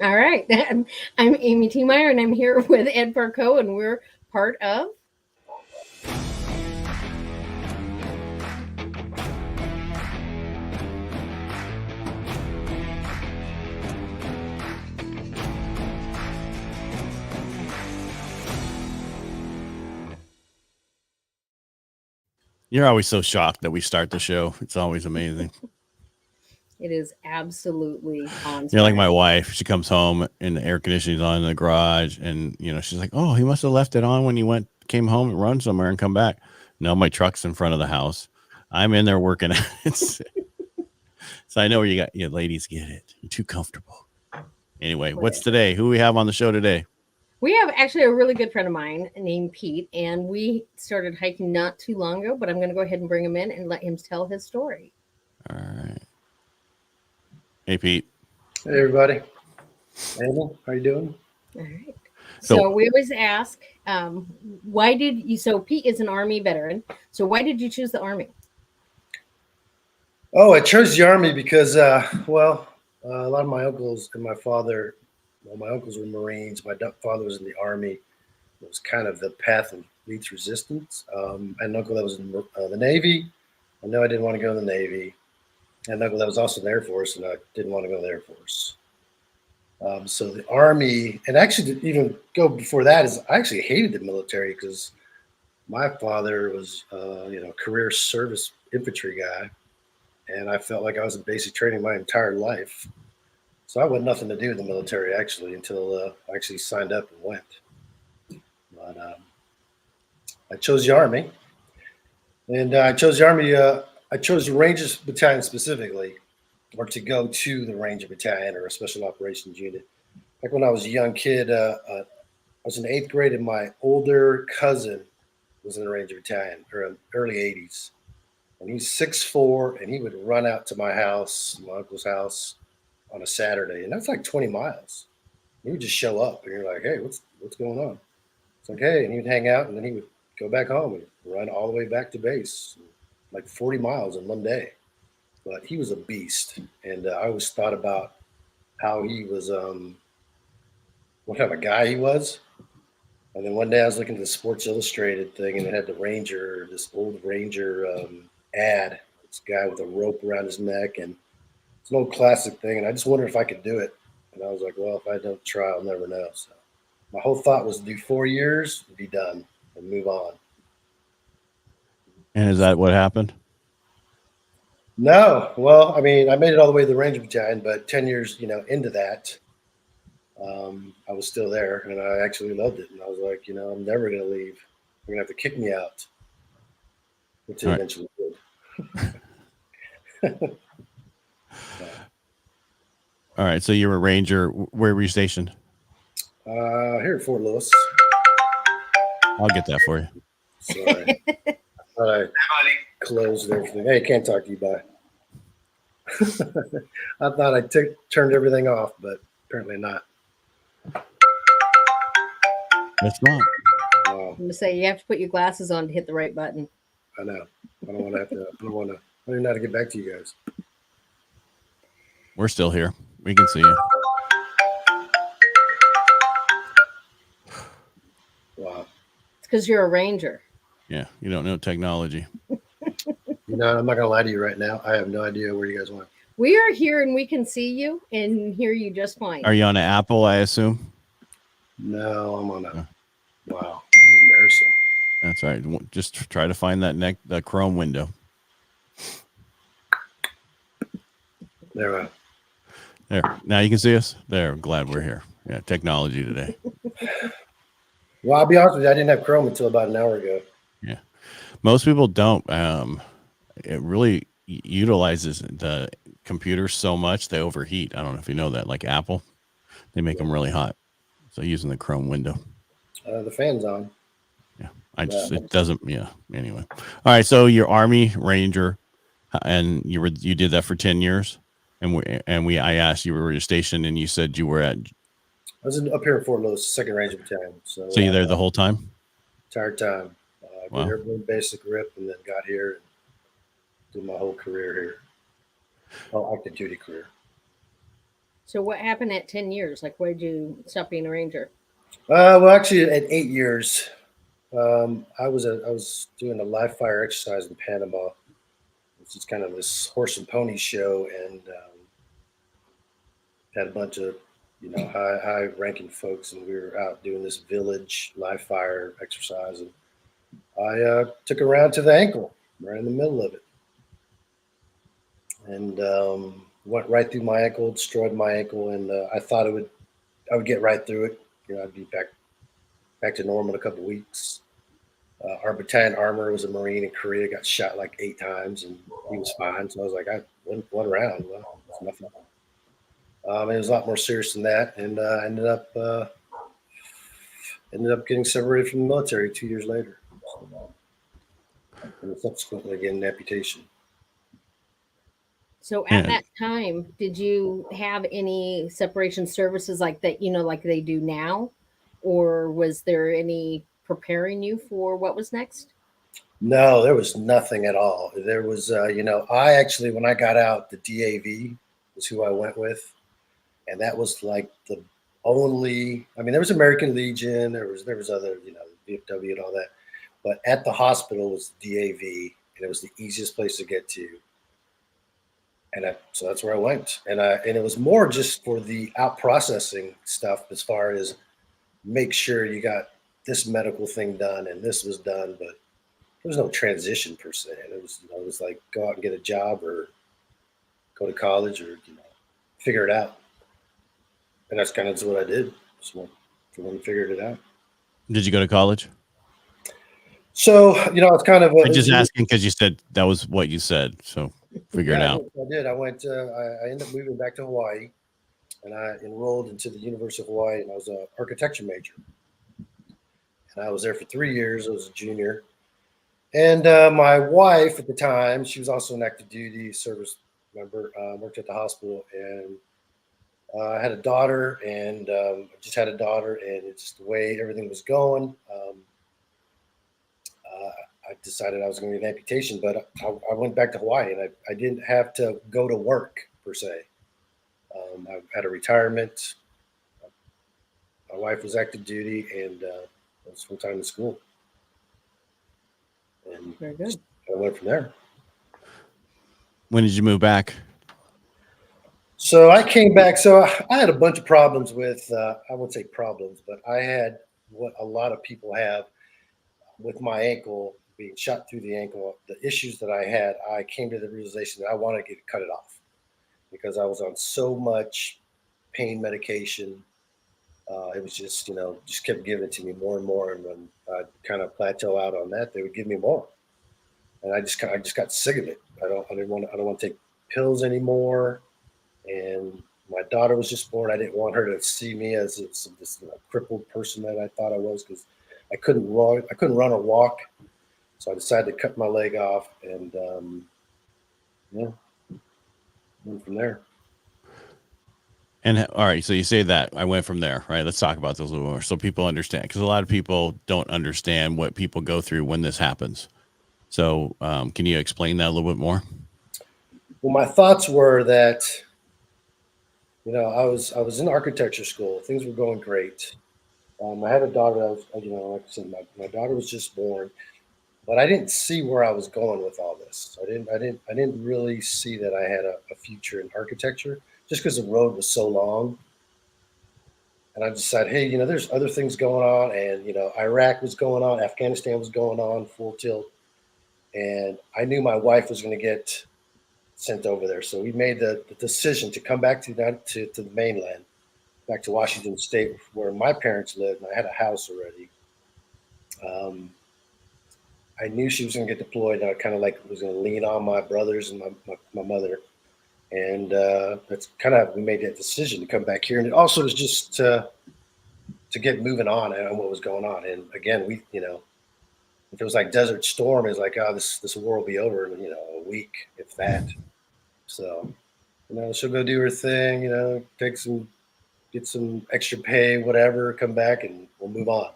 All right. I'm Amy T. Meyer, and I'm here with Ed Barco, and we're part of. You're always so shocked that we start the show. It's always amazing. It is absolutely on You're like time. my wife. She comes home and the air conditioning's on in the garage, and she's like, "Oh, he must have left it on when you came home and run somewhere and come back." No, my truck's in front of the house. I'm in there working. So I know where you ladies get it. You're too comfortable. Anyway, what's Whatever. today? Who we have on the show today? We have actually a really good friend of mine named Pete, and we started hiking not too long ago, but I'm going to go ahead and bring him in and let him tell his story. All right. Hey, Pete. Hey everybody, Amy, how you doing? All right. So So we always ask, why did you? So Pete is an Army veteran. So why did you choose the Army? Oh, I chose the Army because, a lot of my uncles and my father, well, my uncles were Marines. My father was in the Army. It was kind of the path of least resistance. I had an uncle that was in the Navy. I know I didn't want to go in the Navy. I had an uncle that was also in the Air Force, and I didn't want to go in the Air Force. So the Army, and actually to even go before that, is I actually hated the military because my father was, career service infantry guy, and I felt like I was in basic training my entire life. So I wanted nothing to do with the military actually until I actually signed up and went. But I chose the Army, and I chose the Army. I chose the Rangers Battalion specifically, or to go to the Ranger Battalion or a Special Operations Unit. Like when I was a young kid, I was in eighth grade, and my older cousin was in the Ranger Battalion, or early '80s, and he's 6'4", and he would run out to my house, my uncle's house, on a Saturday, and that's like 20 miles. He would just show up, and you're like, "Hey, what's going on?" It's like, "Hey," and he would hang out, and then he would go back home and run all the way back to base, like 40 miles in one day. But he was a beast, and I always thought about how he was, what kind of a guy he was. And then one day I was looking at the Sports Illustrated thing, and it had this old Ranger ad. This guy with a rope around his neck, and it's an old classic thing. And I just wondered if I could do it. And I was like, well, if I don't try, I'll never know. So my whole thought was to do 4 years, be done, and move on. and is that what happened? No, well, I mean, I made it all the way to the Ranger Battalion, but 10 years, into that, I was still there, and I actually loved it. And I was like, I'm never going to leave. They're going to have to kick me out, which they All right. eventually did. All right. So you're a Ranger. Where were you stationed? Here at Fort Lewis. I'll get that for you. Sorry. I closed everything. Hey, can't talk to you. Bye. I thought I turned everything off, but apparently not. It's not. I'm going to say you have to put your glasses on to hit the right button. I know. I don't want to have to. I don't want to. I don't even know how to get back to you guys. We're still here. We can see you. Wow. It's because you're a Ranger. Yeah. You don't know technology. I'm not going to lie to you right now. I have no idea where you guys went. We are here and we can see you and hear you just fine. Are you on an Apple, I assume? No, I'm on a. Yeah. Wow. This is embarrassing. That's right. Just try to find that Chrome window. There. There. Now you can see us. There. I'm glad we're here. Yeah. Technology today. Well, I'll be honest with you. I didn't have Chrome until about an hour ago. Yeah. Most people don't. It really utilizes the computer so much they overheat. I don't know if you know that. Like Apple, they make them really hot. So using the Chrome window. The fan's on. Yeah. It doesn't. Yeah. Anyway. All right. So you're Army Ranger, and you did that for 10 years. I asked you where you're stationed, and you said you were at. I was up here in Fort Lewis, 2nd Ranger Battalion. So you're there the whole time? Entire time. I Wow. did airborne basic rip, and then got here and did my whole career here. Oh, active duty career. So what happened at 10 years? Like, why did you stop being a ranger? Well, actually, at 8 years, I was doing a live fire exercise in Panama. It's just kind of this horse and pony show, and had a bunch of high ranking folks, and we were out doing this village live fire exercise, and I took a round to the ankle, right in the middle of it, and went right through my ankle, destroyed my ankle, and I thought I would get right through it. I'd be back to normal in a couple of weeks. Our battalion armor was a Marine in Korea, got shot like 8 times, and he was fine. So I was like, I one round, well, it's nothing. It was a lot more serious than that, and I ended up getting separated from the military 2 years later, and subsequently getting an amputation. So at Yeah. that time, did you have any separation services like that, like they do now? Or was there any preparing you for what was next? No, there was nothing at all. There was, I actually, when I got out, the DAV was who I went with, and that was like the only. I mean, there was American Legion, there was other, VFW and all that, but at the hospital was the DAV, and it was the easiest place to get to, and so that's where I went, and it was more just for the out processing stuff as far as make sure you got this medical thing done and this was done, but there was no transition per se. It was like go out and get a job or go to college or figure it out. And that's kind of what I did. Just went and figured it out. Did you go to college? So it's kind of I'm just asking because you said that was what you said. So figure it out. I did. I went. I ended up moving back to Hawaii, and I enrolled into the University of Hawaii, and I was an architecture major. And I was there for 3 years. I was a junior. And my wife at the time, she was also an active duty service member, worked at the hospital, and I had a daughter, and just had a daughter, and it's just the way everything was going. I decided I was going to get an amputation, but I went back to Hawaii, and I didn't have to go to work per se. I had a retirement. My wife was active duty, and I was full time in school. And Very good. I went from there. When did you move back? So I came back. So I had a bunch of problems with, I wouldn't say problems, but I had what a lot of people have with my ankle being shot through the ankle. The issues that I had, I came to the realization that I wanted to cut it off because I was on so much pain medication. It was just kept giving it to me more and more. And when I kind of plateau out on that, they would give me more. And I just got sick of it. I don't want to take pills anymore. And my daughter was just born. I didn't want her to see me as this crippled person that I thought I was because I couldn't run or walk. So I decided to cut my leg off, and went from there. And all right, so you say that I went from there, right? Let's talk about those a little more so people understand, because a lot of people don't understand what people go through when this happens. So, can you explain that a little bit more? Well, my thoughts were that I was in architecture school. Things were going great. I had a daughter. Like I said, my daughter was just born, but I didn't see where I was going with all this. I didn't really see that I had a future in architecture just because the road was so long. And I decided, hey, there's other things going on, and Iraq was going on, Afghanistan was going on full tilt, and I knew my wife was going to get sent over there. So we made the decision to come back to the mainland, back to Washington State, where my parents lived, and I had a house already. I knew she was going to get deployed, and I kind of was going to lean on my brothers and my mother. And that's kind of, we made that decision to come back here. And it also was just to get moving on what was going on. And again, if it was like Desert Storm, it's like, oh, this war will be over in, a week, if that. So, she'll go do her thing, get some extra pay, whatever, come back, and we'll move on,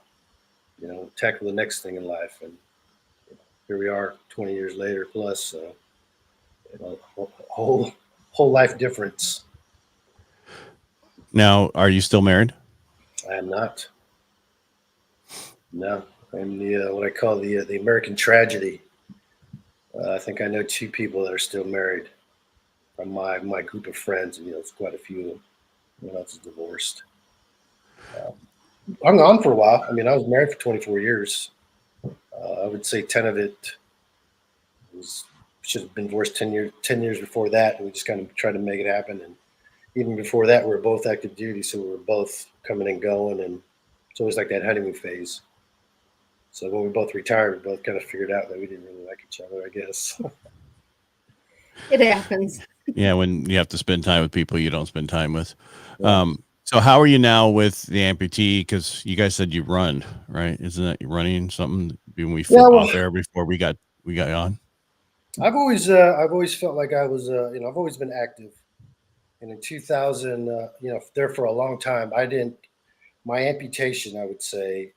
tackle the next thing in life. And here we are 20 years later plus, so, whole life difference. Now, are you still married? I am not. No, I'm the what I call the American tragedy. I think I know two people that are still married from my group of friends, and it's quite a few of them. Everyone else is divorced. Hung on for a while. I mean, I was married for 24 years. I would say 10 of it was should have been divorced 10 years before that, and we just kind of tried to make it happen. And even before that, we were both active duty, so we were both coming and going, and it's always like that honeymoon phase. So when we both retired, we both kind of figured out that we didn't really like each other, I guess. It happens. Yeah, when you have to spend time with people you don't spend time with. Yeah. So how are you now with the amputee? Because you guys said you run, right? Isn't that you running something when we Yeah, well, off air before we got on? I've always felt like I was, I've always been active. And in 2000, there for a long time, my amputation, I would say,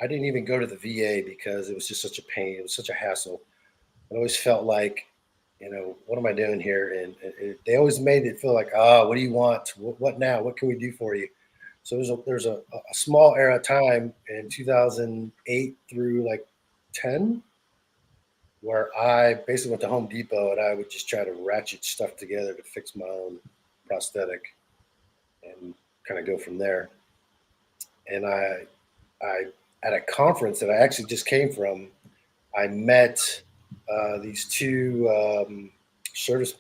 I didn't even go to the VA because it was just such a pain. It was such a hassle. I always felt like, what am I doing here? And they always made it feel like, what do you want? What now? What can we do for you? So there's a small era of time in 2008 through like 10 where I basically went to Home Depot and I would just try to ratchet stuff together to fix my own prosthetic and kind of go from there. And I at a conference that I actually just came from, I met these two service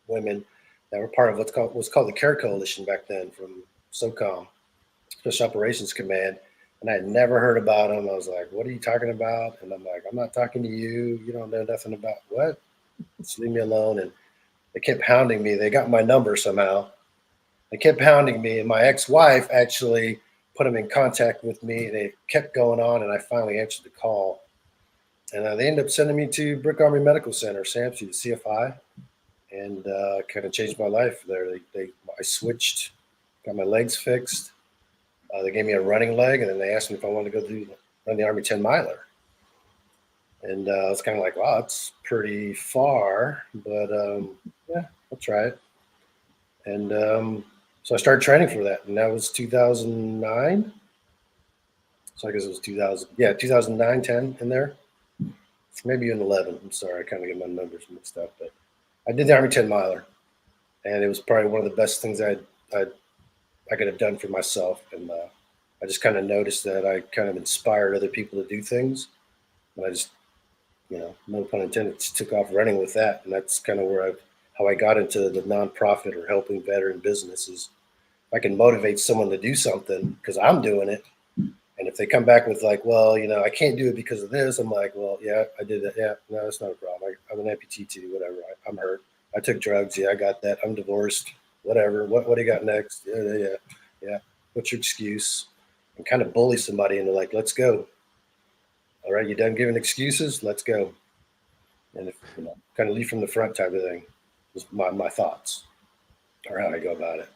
women that were part of what's called the CARE Coalition back then from SOCOM, Special Operations Command. And I had never heard about them. I was like, "What are you talking about?" And I'm like, "I'm not talking to you. You don't know nothing about what. Just leave me alone." And they kept hounding me. They got my number somehow. They kept hounding me, and my ex-wife actually put them in contact with me. And it kept going on, and I finally answered the call. And they ended up sending me to Brick Army Medical Center, SAMC, the CFI, and kind of changed my life there. I switched, got my legs fixed. They gave me a running leg, and then they asked me if I wanted to go run the Army 10 miler. And I was kind of like, wow, that's pretty far, but yeah, I'll try it. And so I started training for that, and that was 2009. So I guess it was 2000, yeah, 2009, 10 in there. Maybe even 11. I'm sorry, I kind of get my numbers mixed up, but I did the Army 10 miler, and it was probably one of the best things I could have done for myself. And I just kind of noticed that I kind of inspired other people to do things, and I just, no pun intended, just took off running with that. And that's kind of how I got into the nonprofit or helping veteran businesses. If I can motivate someone to do something because I'm doing it, and if they come back with like, well, I can't do it because of this, I'm like, well, yeah, I did that. Yeah, no, that's not a problem. I'm an amputee too, whatever. I'm hurt. I took drugs. Yeah, I got that. I'm divorced. Whatever. What do you got next? Yeah. What's your excuse? And kind of bully somebody into like, let's go. All right, you done giving excuses? Let's go. And if, kind of lead from the front type of thing is my thoughts or how I go about it.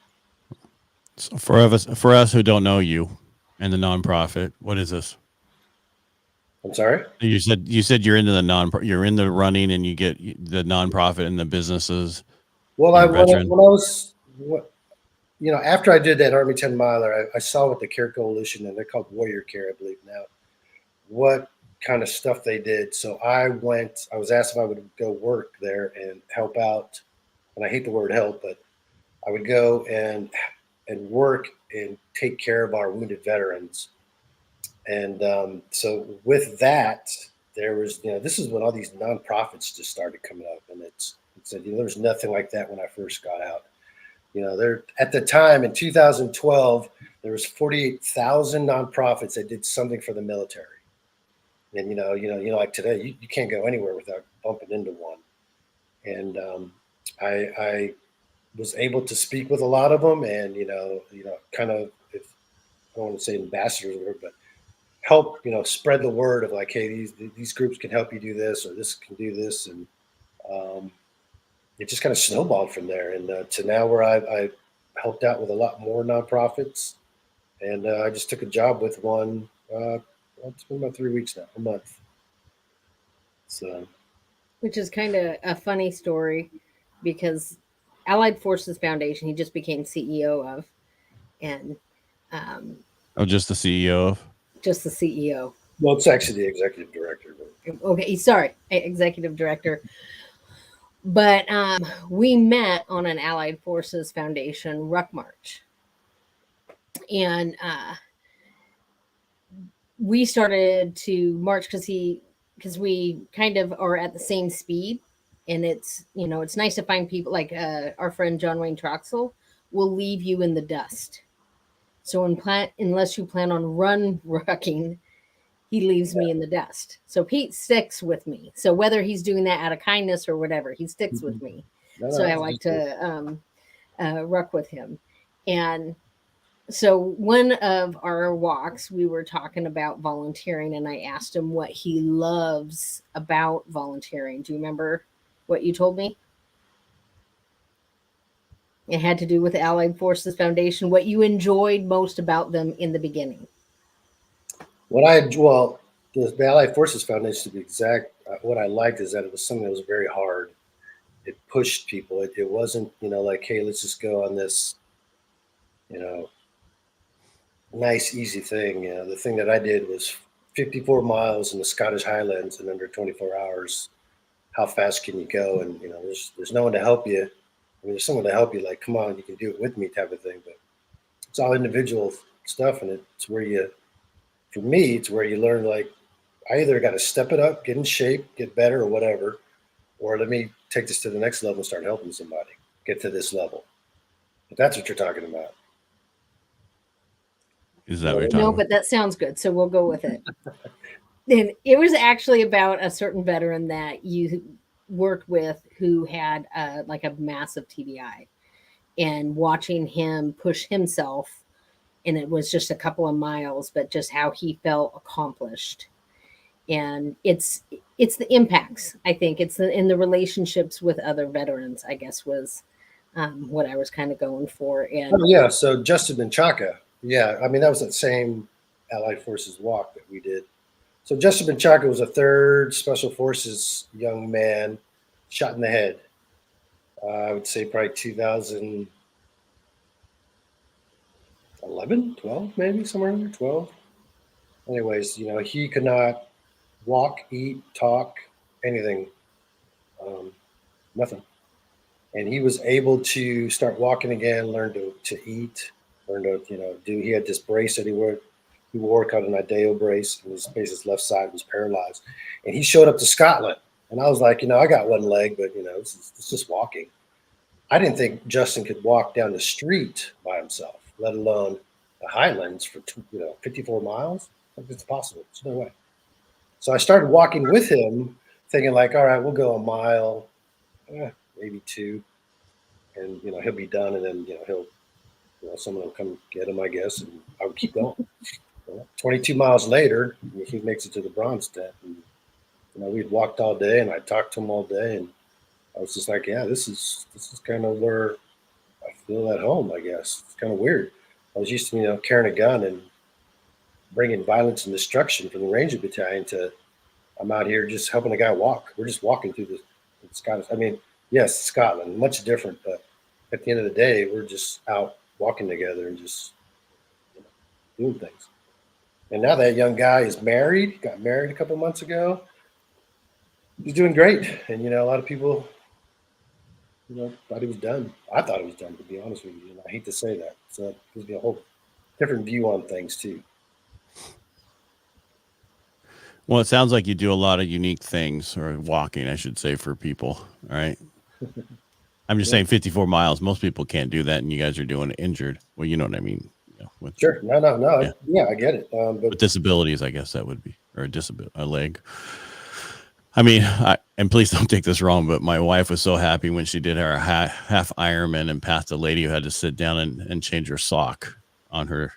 So for us who don't know you and the nonprofit, what is this? I'm sorry. You said you're into you're in the running, and you get the nonprofit and the businesses. Well, when I was after I did that Army 10 miler, I saw what the Care Coalition, and they're called Warrior Care, I believe now, what kind of stuff they did. So I was asked if I would go work there and help out. And I hate the word help, but I would go and work and take care of our wounded veterans. And so with that, there was, this is when all these nonprofits just started coming up, and it said, there was nothing like that when I first got out. There at the time in 2012, there was 48,000 nonprofits that did something for the military. And like today, you can't go anywhere without bumping into one. And I was able to speak with a lot of them, and kind of, if I don't want to say ambassadors, but help spread the word of like, hey, these groups can help you do this, or this can do this, and it just kind of snowballed from there, and to now where I helped out with a lot more nonprofits, and I just took a job with one. It's been about 3 weeks now, a month. So, Which is kind of a funny story because Allied Forces Foundation. He just became CEO of, and Oh, just the CEO of? just the CEO. Well, it's actually the executive director. But Okay, sorry, executive director. But we met on an Allied Forces Foundation ruck march, and we started to march because we kind of are at the same speed, and it's it's nice to find people like our friend John Wayne Troxel will leave you in the dust. So unless you plan on run rucking, he leaves me in the dust. So Pete sticks with me. So whether he's doing that out of kindness or whatever, he sticks with me. So I like to ruck with him. And so one of our walks, we were talking about volunteering, and I asked him what he loves about volunteering. Do you remember what you told me? It had to do with the Allied Forces Foundation, what you enjoyed most about them in the beginning. The Allied Forces Foundation, to be exact, what I liked is that it was something that was very hard. It pushed people. It wasn't, like, hey, let's just go on this, nice, easy thing. The thing that I did was 54 miles in the Scottish Highlands in under 24 hours. How fast can you go? And, there's no one to help you. I mean, there's someone to help you, like, come on, you can do it with me type of thing. But it's all individual stuff. And for me, it's where you learn, like, I either got to step it up, get in shape, get better or whatever, or let me take this to the next level and start helping somebody get to this level. If that's what you're talking about. Is that what you're talking No, about? but that sounds good. So we'll go with it. And it was actually about a certain veteran that you worked with who had like a massive TBI, and watching him push himself, and it was just a couple of miles, but just how he felt accomplished. And it's the impacts. I think it's in the relationships with other veterans, I guess, was what I was kind of going for. And yeah, so Justin Menchaca, yeah, I mean, that was that same Allied Forces walk that we did. So Justin Menchaca was a 3rd Special Forces young man shot in the head. I would say probably 2011, 12, maybe somewhere in there, 12. Anyways, he could not walk, eat, talk, anything, nothing. And he was able to start walking again, learn to eat, learn to, he had this brace that he wore called an Ideo brace, and his left side was paralyzed. And he showed up to Scotland. And I was like, I got one leg, but, it's just walking. I didn't think Justin could walk down the street by himself, let alone the Highlands for 54 miles. It's possible. There's no way. So I started walking with him, thinking like, all right, we'll go a mile, maybe 2, and he'll be done, and then someone will come get him, I guess, and I would keep going. 22 miles later, he makes it to the bronze tent, and we'd walked all day, and I talked to him all day, and I was just like, yeah, this is kind of where I feel at home, I guess. It's kind of weird. I was used to carrying a gun and bringing violence and destruction from the Ranger Battalion to I'm out here just helping a guy walk. We're just walking through the Scottish. I mean, yes, Scotland, much different, but at the end of the day, we're just out walking together and just doing things. And now that young guy is married, got married a couple months ago. He's doing great. And, a lot of people, thought he was done. I thought he was done, to be honest with you. And I hate to say that. So it gives me a whole different view on things, too. Well, it sounds like you do a lot of unique things, or walking, I should say, for people. All right. I'm just saying 54 miles. Most people can't do that, and you guys are doing it injured. Well, you know what I mean. Sure. No. Yeah, I get it. But with disabilities, I guess that would be, or a leg. I mean, and please don't take this wrong, but my wife was so happy when she did her half Ironman and passed a lady who had to sit down and change her sock on her,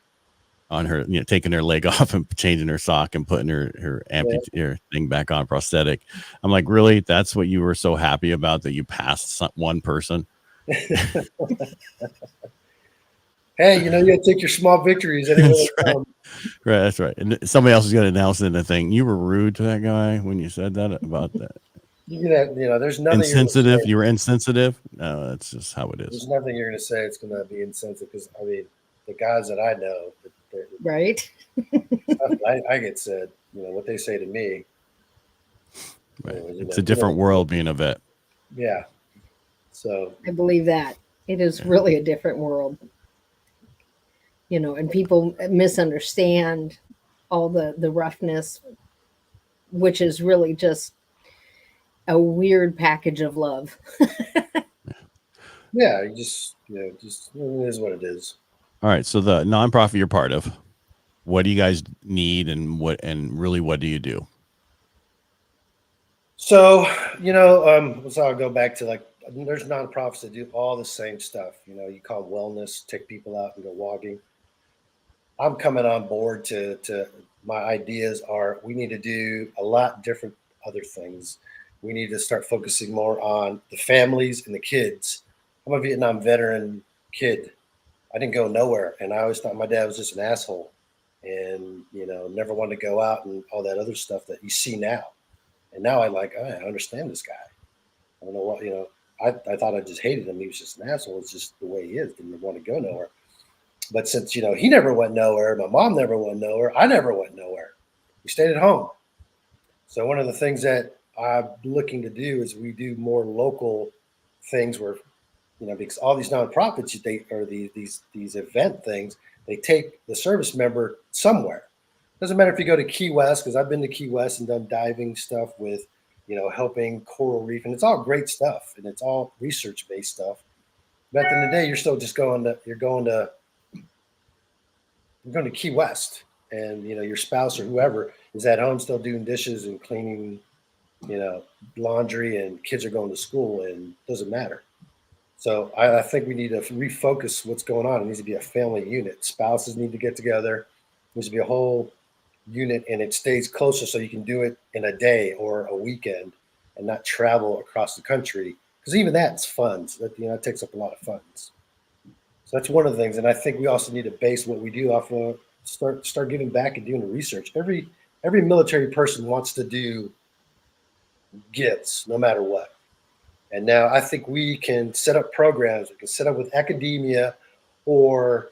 taking her leg off and changing her sock and putting her amputee her thing back on, prosthetic. I'm like, really? That's what you were so happy about, that you passed one person? Hey, you gotta take your small victories anyway. That's right. Right, that's right. And somebody else is going to announce in the thing. You were rude to that guy when you said that about that. there's nothing Insensitive. You were insensitive. No, that's just how it is. there's nothing you're going to say it's going to be insensitive, because I mean, the guys that I know, Right. stuff I get said, what they say to me. Right. It's a different world being a vet. Yeah. So I believe that. It is really a different world. And people misunderstand all the roughness, which is really just a weird package of love. yeah, you just it is what it is. All right. So the nonprofit you're part of, what do you guys need, and really what do you do? So so I'll go back to, like, there's nonprofits that do all the same stuff. You call wellness, take people out and go walking. I'm coming on board to my ideas are, we need to do a lot different other things. We need to start focusing more on the families and the kids. I'm a Vietnam veteran kid. I didn't go nowhere, and I always thought my dad was just an asshole, and never wanted to go out and all that other stuff that you see now. And now I understand this guy. I don't know what I thought I just hated him. He was just an asshole. It's just the way he is. Didn't want to go nowhere. But since he never went nowhere, my mom never went nowhere, I never went nowhere. We stayed at home. So one of the things that I'm looking to do is we do more local things where, because all these nonprofits, these event things, they take the service member somewhere. Doesn't matter if you go to Key West, because I've been to Key West and done diving stuff with, helping coral reef, and it's all great stuff, and it's all research-based stuff. But at the end of the day, you're still just going to Key West, and your spouse or whoever is at home still doing dishes and cleaning, laundry, and kids are going to school, and it doesn't matter. So I think we need to refocus what's going on. It needs to be a family unit. Spouses need to get together. There needs to be a whole unit, and it stays closer so you can do it in a day or a weekend and not travel across the country, because even that's funds. That it takes up a lot of funds. So that's one of the things, and I think we also need to base what we do off of start giving back and doing the research. Every military person wants to do gifts, no matter what. And now I think we can set up programs. We can set up with academia or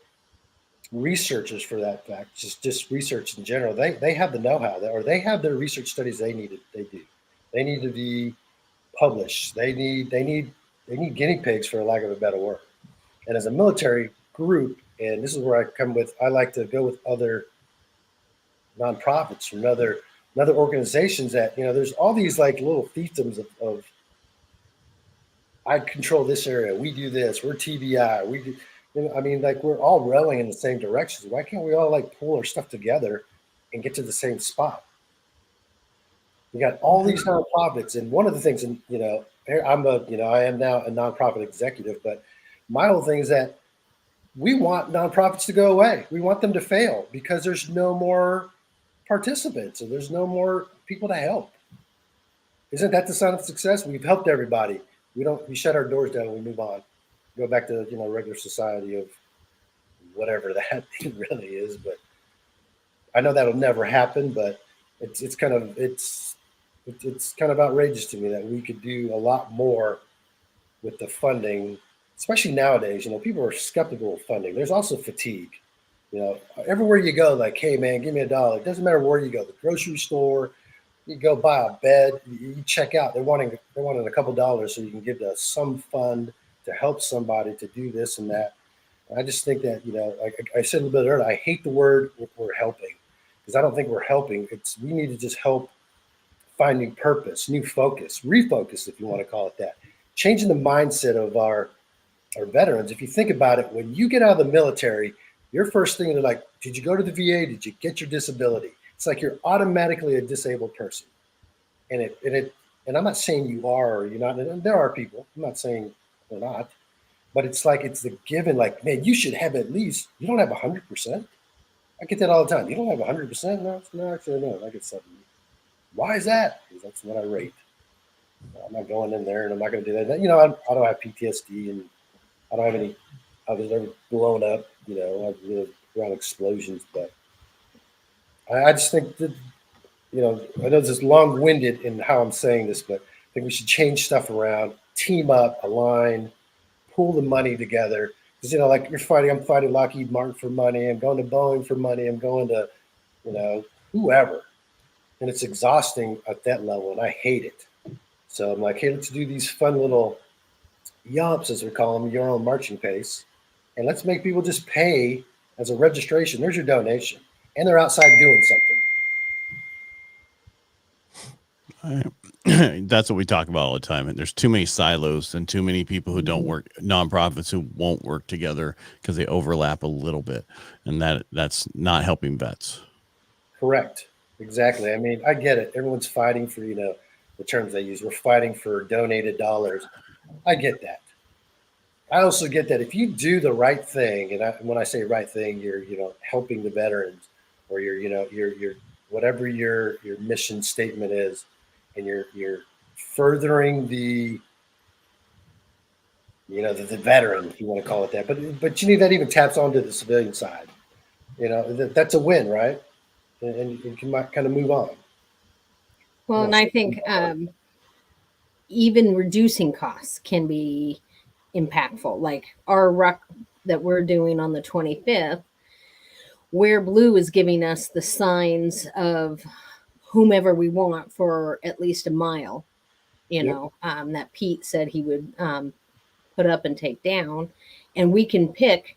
researchers, for that fact, just research in general. They have the know-how, or they have their research studies they do. They need to be published. They need guinea pigs, for lack of a better word. And as a military group, and this is where I like to go with other nonprofits from other organizations that, there's all these like little fiefdoms of I control this area. We do this. We're TBI. We do, we're all rowing in the same directions. Why can't we all like pull our stuff together and get to the same spot? We got all these nonprofits, and one of the things, and I am now a nonprofit executive, but my whole thing is that we want nonprofits to go away. We want them to fail because there's no more participants, and there's no more people to help. Isn't that the sign of success? We've helped everybody. We shut our doors down and we move on. Go back to regular society of whatever that really is. But I know that'll never happen. But it's kind of outrageous to me that we could do a lot more with the funding, especially nowadays. People are skeptical of funding. There's also fatigue. Everywhere you go, like, hey man, give me $1. It doesn't matter where you go, the grocery store. You go buy a bed, you check out. They're wanting a couple dollars so you can give to some fund to help somebody to do this and that. And I just think that, like I said a little bit earlier, I hate the word we're helping, because I don't think we're helping. We need to just help find new purpose, new focus, refocus, if you want to call it that. Changing the mindset of our veterans. If you think about it, when you get out of the military, your first thing is like, did you go to the VA? Did you get your disability? It's like you're automatically a disabled person. And I'm not saying you are or you're not. And there are people. I'm not saying they're not. But it's like it's the given. Like, man, you should have at least. You don't have 100%. I get that all the time. You don't have 100%. No, actually, no. I get 70. Why is that? Because that's what I rate. I'm not going in there, and I'm not going to do that. I don't have PTSD, and I don't have any. I was never blown up. I've lived around explosions, but I just think that, I know this is long-winded in how I'm saying this, but think we should change stuff around, team up, align, pool the money together. Because, like I'm fighting Lockheed Martin for money. I'm going to Boeing for money. I'm going to, whoever. And it's exhausting at that level, and I hate it. So I'm like, hey, let's do these fun little yumps, as we call them, your own marching pace. And let's make people just pay as a registration. There's your donation. And they're outside doing something. That's what we talk about all the time. And there's too many silos and too many people who don't work, nonprofits who won't work together because they overlap a little bit. And that's not helping vets. Correct. Exactly. I mean, I get it. Everyone's fighting for, the terms they use. We're fighting for donated dollars. I get that. I also get that if you do the right thing, and when I say right thing, you're, helping the veterans, or you're whatever your mission statement is, and you're furthering the the veteran, if you want to call it that, but that even taps onto the civilian side. That's a win, right? And you can kind of move on. Well, and I think even reducing costs can be impactful. Like our ruck that we're doing on the 25th, where Blue is giving us the signs of whomever we want for at least a mile, that Pete said he would put up and take down. And we can pick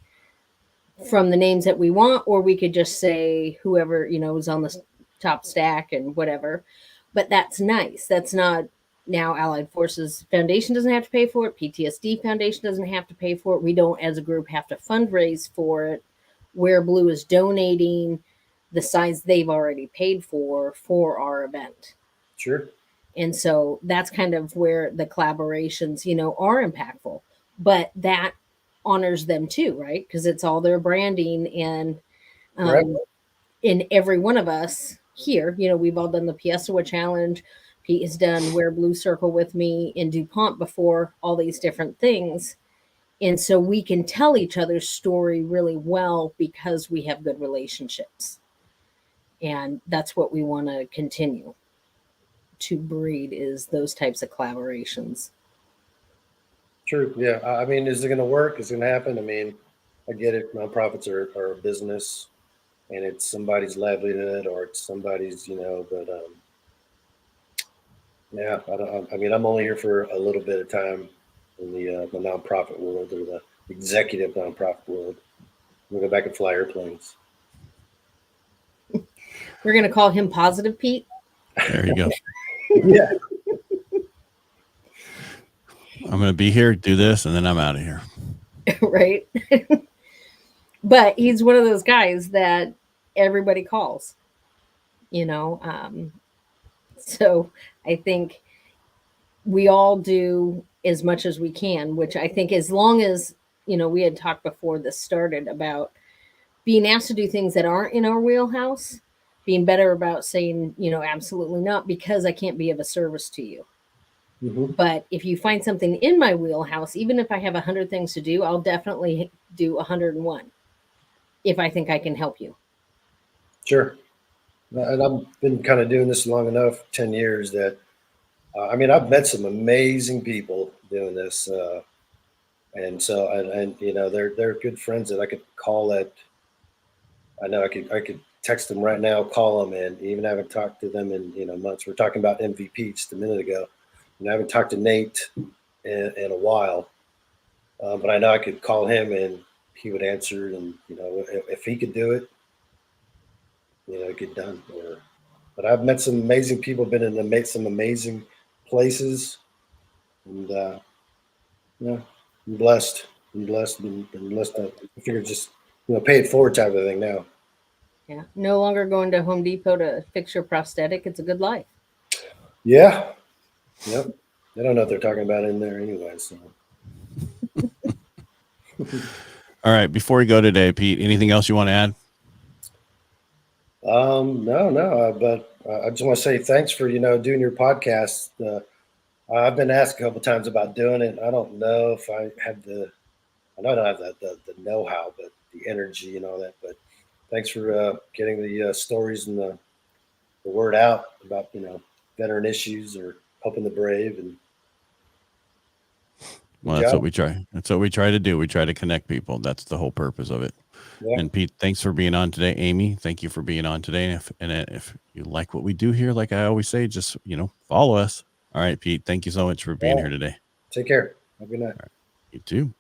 from the names that we want, or we could just say whoever, is on the top stack and whatever. But that's nice. That's not now Allied Forces Foundation doesn't have to pay for it. PTSD Foundation doesn't have to pay for it. We don't, as a group, have to fundraise for it. Where Blue is donating the size they've already paid for our event. Sure. And so that's kind of where the collaborations, are impactful. But that honors them too, right? Because it's all their branding. And in every one of us here, we've all done the Piestewa Challenge. Pete has done Wear Blue Circle with me in DuPont before, all these different things. And so we can tell each other's story really well because we have good relationships. And that's what we want to continue to breed, is those types of collaborations. True. Yeah. I mean, is it going to work? Is it going to happen? I mean, I get it. Nonprofits are a business, and it's somebody's livelihood, or it's somebody's, but yeah, I'm only here for a little bit of time in the nonprofit world, or the executive nonprofit world. We'll go back and fly airplanes. We're going to call him Positive Pete. There you go. Yeah. I'm going to be here, do this, and then I'm out of here. Right. But he's one of those guys that everybody calls, so I think we all do as much as we can, which I think as long as, we had talked before this started about being asked to do things that aren't in our wheelhouse, being better about saying, absolutely not, because I can't be of a service to you. Mm-hmm. But if you find something in my wheelhouse, even if I have 100 things to do, I'll definitely do 101 if I think I can help you. Sure. And I've been kind of doing this long enough, 10 years, that, I've met some amazing people doing this. And so, they're good friends that I could call at. I know I could text them right now, call them, and even haven't talked to them in months. We're talking about MVP just a minute ago. I haven't talked to Nate in a while, but I know I could call him and he would answer, and if he could do it, get done. But I've met some amazing people, been in some amazing places, and I'm blessed. Been blessed. Been blessed. I figure just pay it forward type of thing now. Yeah, no longer going to Home Depot to fix your prosthetic. It's a good life. Yeah. Yep. I don't know what they're talking about in there anyway. So. All right. Before we go today, Pete, anything else you want to add? No. But I just want to say thanks for doing your podcast. I've been asked a couple times about doing it. I don't know if I have I know I don't have the know-how, but the energy and all that. But thanks for getting the stories and the word out about veteran issues or helping the brave. And well, that's what we try. That's what we try to do. We try to connect people. That's the whole purpose of it. Yeah. And Pete, thanks for being on today. Amy, thank you for being on today. And if you like what we do here, like I always say, just, follow us. All right, Pete, thank you so much for being here today. Take care. Have a good night. You too.